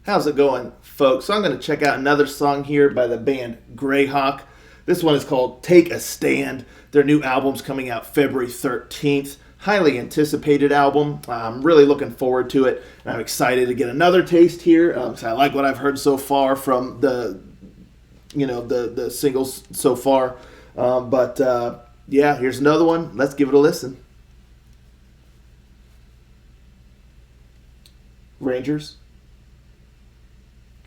How's it going, folks? So I'm going to check out another song here by the band Greyhawk. This one is called Take a Stand. Their new album's coming out February 13th. Highly anticipated album. I'm really looking forward to it. And I'm excited to get another taste here. So I like what I've heard so far from the singles so far. Yeah, here's another one. Let's give it a listen. Rangers,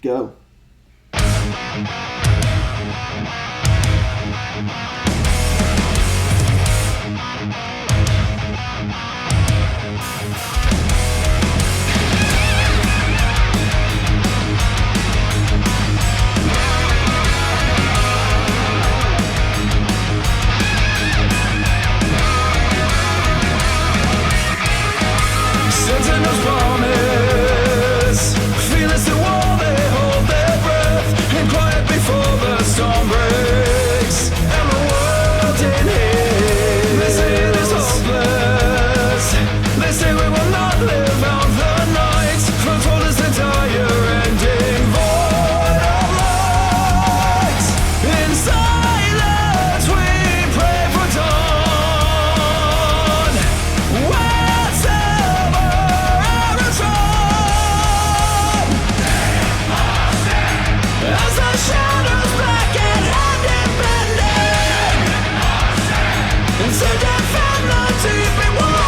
go. Sentinels promise, fearless and warm, they hold their breath, and quiet before the storm breaks, and the world in haste. They say it is hopeless, they say we will not live out the night, from told us entire ending void of light. In silence we pray for dawn, wherever our return. As the shadows blacken and impending, to defend the deep wall.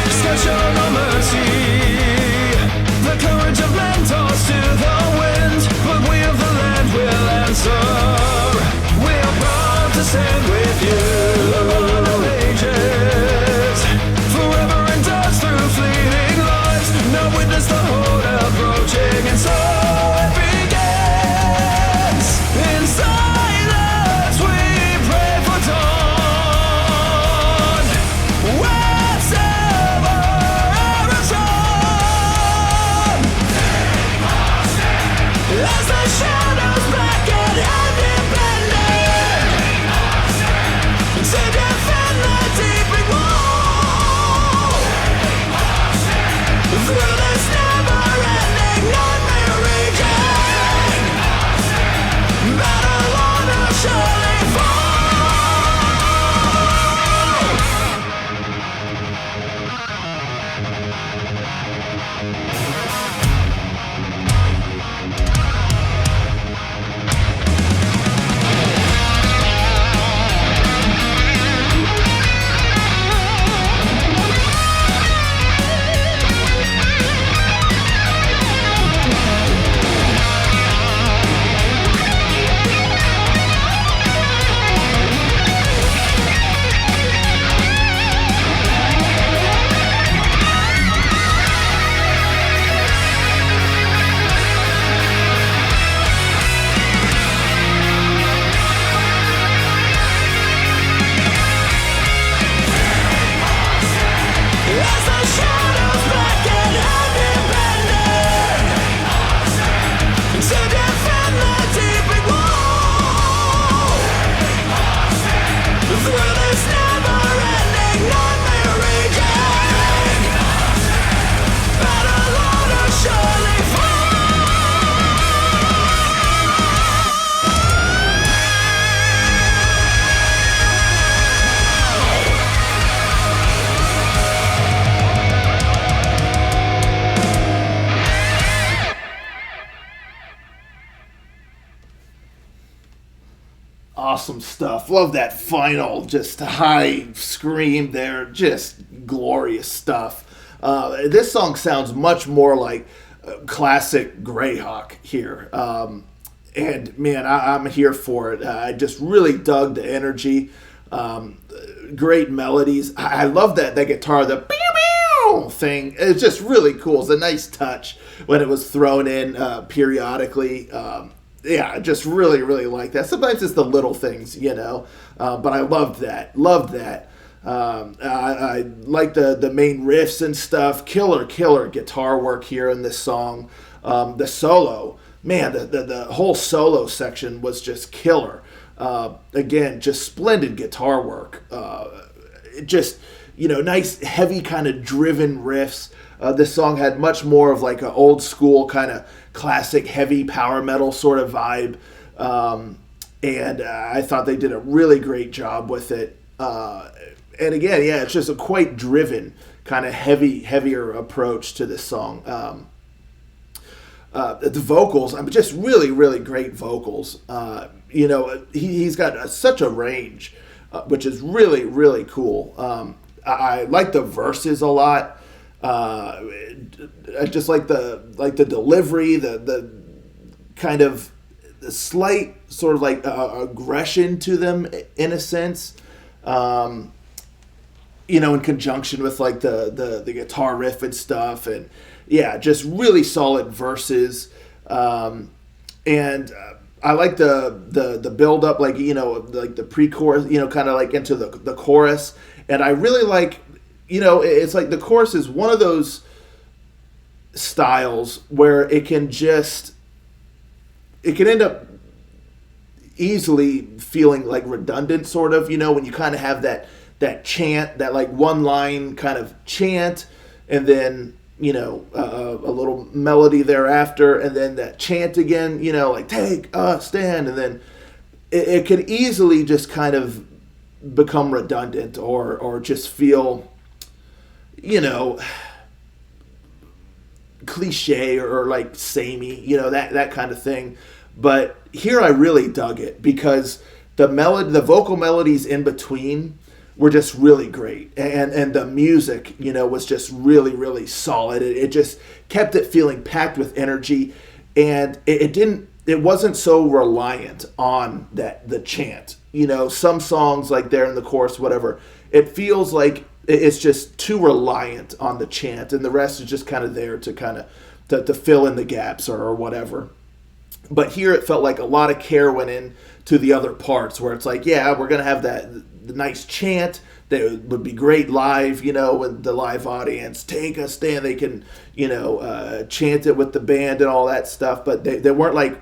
Scripture no mercy, the courage of men tossed to the wind, but we of the land will answer. We are proud to stand with you. The bond of ages forever endures through fleeting lives. Now witness the horde approaching, and so it begins. In silence we pray for dawn, wherever our return. As the shadows blacken and impending, to defend the deeping wall. Through this never-ending nightmare raging, battle on a surely fall. As the shadows blacken and impending, to defend the deeping wall. Through this never-ending nightmare raging, battle on a surely fall. Awesome stuff. Love that final, just high scream there. Just glorious stuff. This song sounds much more like classic Greyhawk here. And man, I'm here for it. I just really dug the energy. Great melodies. I love that guitar, the pew pew thing. It's just really cool. It's a nice touch when it was thrown in periodically. Yeah, I just really, really like that. Sometimes it's the little things, but I loved that. I like the main riffs and stuff. Killer guitar work here in this song. The solo, man, the whole solo section was just killer. Again, just splendid guitar work. Just, nice, heavy kind of driven riffs. This song had much more of like an old school kind of classic heavy power metal sort of vibe. And I thought they did a really great job with it. And again, yeah, it's just a quite driven, kind of heavier approach to this song. The vocals, I mean, just really, really great vocals. He's got such a range, which is really, really cool. I like the verses a lot. I just like the delivery, the kind of the slight sort of like aggression to them in a sense. In conjunction with like the guitar riff and stuff, and yeah, just really solid verses. And I like the build up, like like the pre-chorus, kind of like into the chorus, and I really like, it's like the chorus is one of those styles where it can end up easily feeling like redundant, sort of, when you kind of have that chant, that like one line kind of chant, and then a little melody thereafter, and then that chant again, like take a stand, and then it could easily just kind of become redundant or just feel cliche or like samey, that kind of thing. But here I really dug it because the vocal melodies in between were just really great, and the music, was just really, really solid. It just kept it feeling packed with energy, and it wasn't so reliant on the chant. Some songs like there in the chorus, whatever, it feels like it's just too reliant on the chant, and the rest is just kind of there to fill in the gaps or whatever. But here it felt like a lot of care went in to the other parts, where it's like, yeah, we're going to have the nice chant that would be great live, with the live audience. Take a stand. They can, chant it with the band and all that stuff. But they weren't like,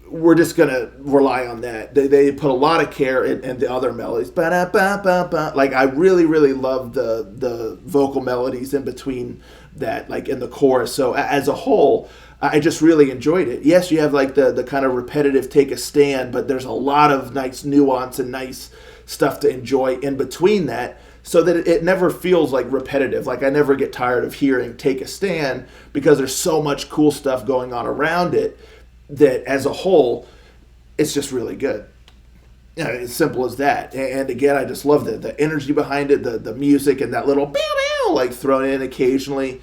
we're just going to rely on that. They put a lot of care in the other melodies. Ba-da-ba-ba-ba. Like, I really, really love the vocal melodies in between that, like in the chorus. So as a whole, I just really enjoyed it. Yes, you have like the kind of repetitive take a stand, but there's a lot of nice nuance and nice stuff to enjoy in between that, so that it never feels like repetitive. Like, I never get tired of hearing take a stand, because there's so much cool stuff going on around it that as a whole, it's just really good. As simple as that. And again, I just love the energy behind it, the music, and that little bow like thrown in occasionally.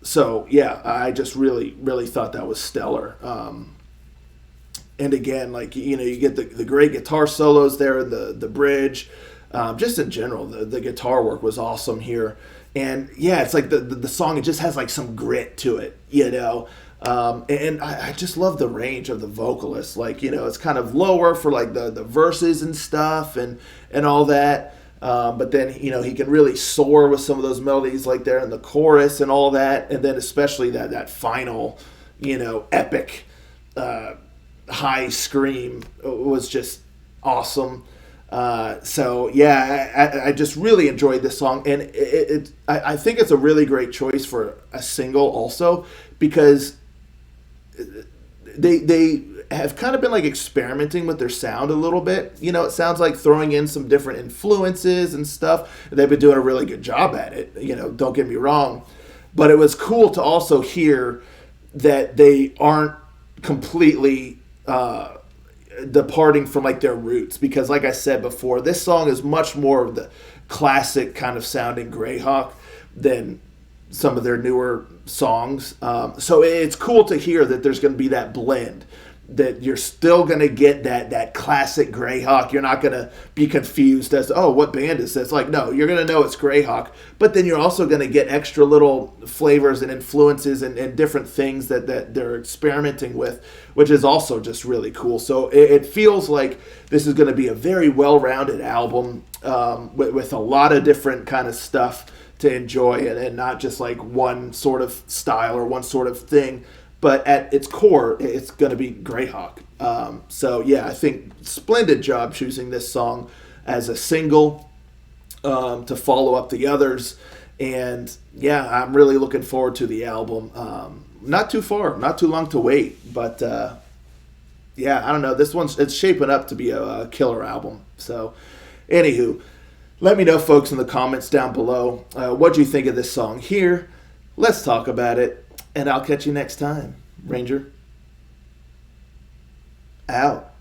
So yeah, I just really, really thought that was stellar. And again, like, you get the great guitar solos there, the bridge, just in general, the guitar work was awesome here. And yeah, it's like the song, it just has like some grit to it, and I just love the range of the vocalist. Like, it's kind of lower for like the verses and stuff and all that. But then, he can really soar with some of those melodies like there in the chorus and all that. And then especially that final, epic high scream was just awesome. So yeah, I just really enjoyed this song. And I think it's a really great choice for a single also, because they have kind of been like experimenting with their sound a little bit. It sounds like throwing in some different influences and stuff. They've been doing a really good job at it, don't get me wrong. But it was cool to also hear that they aren't completely departing from like their roots, because like I said before, this song is much more of the classic kind of sounding Greyhawk than some of their newer songs. So it's cool to hear that there's going to be that blend, that you're still going to get that classic Greyhawk. You're not going to be confused as, oh, what band is this? Like, no, you're going to know it's Greyhawk. But then you're also going to get extra little flavors and influences and different things that they're experimenting with, which is also just really cool. So it feels like this is going to be a very well-rounded album with a lot of different kind of stuff to enjoy, and not just like one sort of style or one sort of thing. But at its core, it's going to be Greyhawk. So yeah, I think splendid job choosing this song as a single to follow up the others. And yeah, I'm really looking forward to the album. Not too far, not too long to wait, but yeah, I don't know. It's shaping up to be a killer album. So, anywho, let me know, folks, in the comments down below. What do you think of this song here? Let's talk about it, and I'll catch you next time. Ranger, out.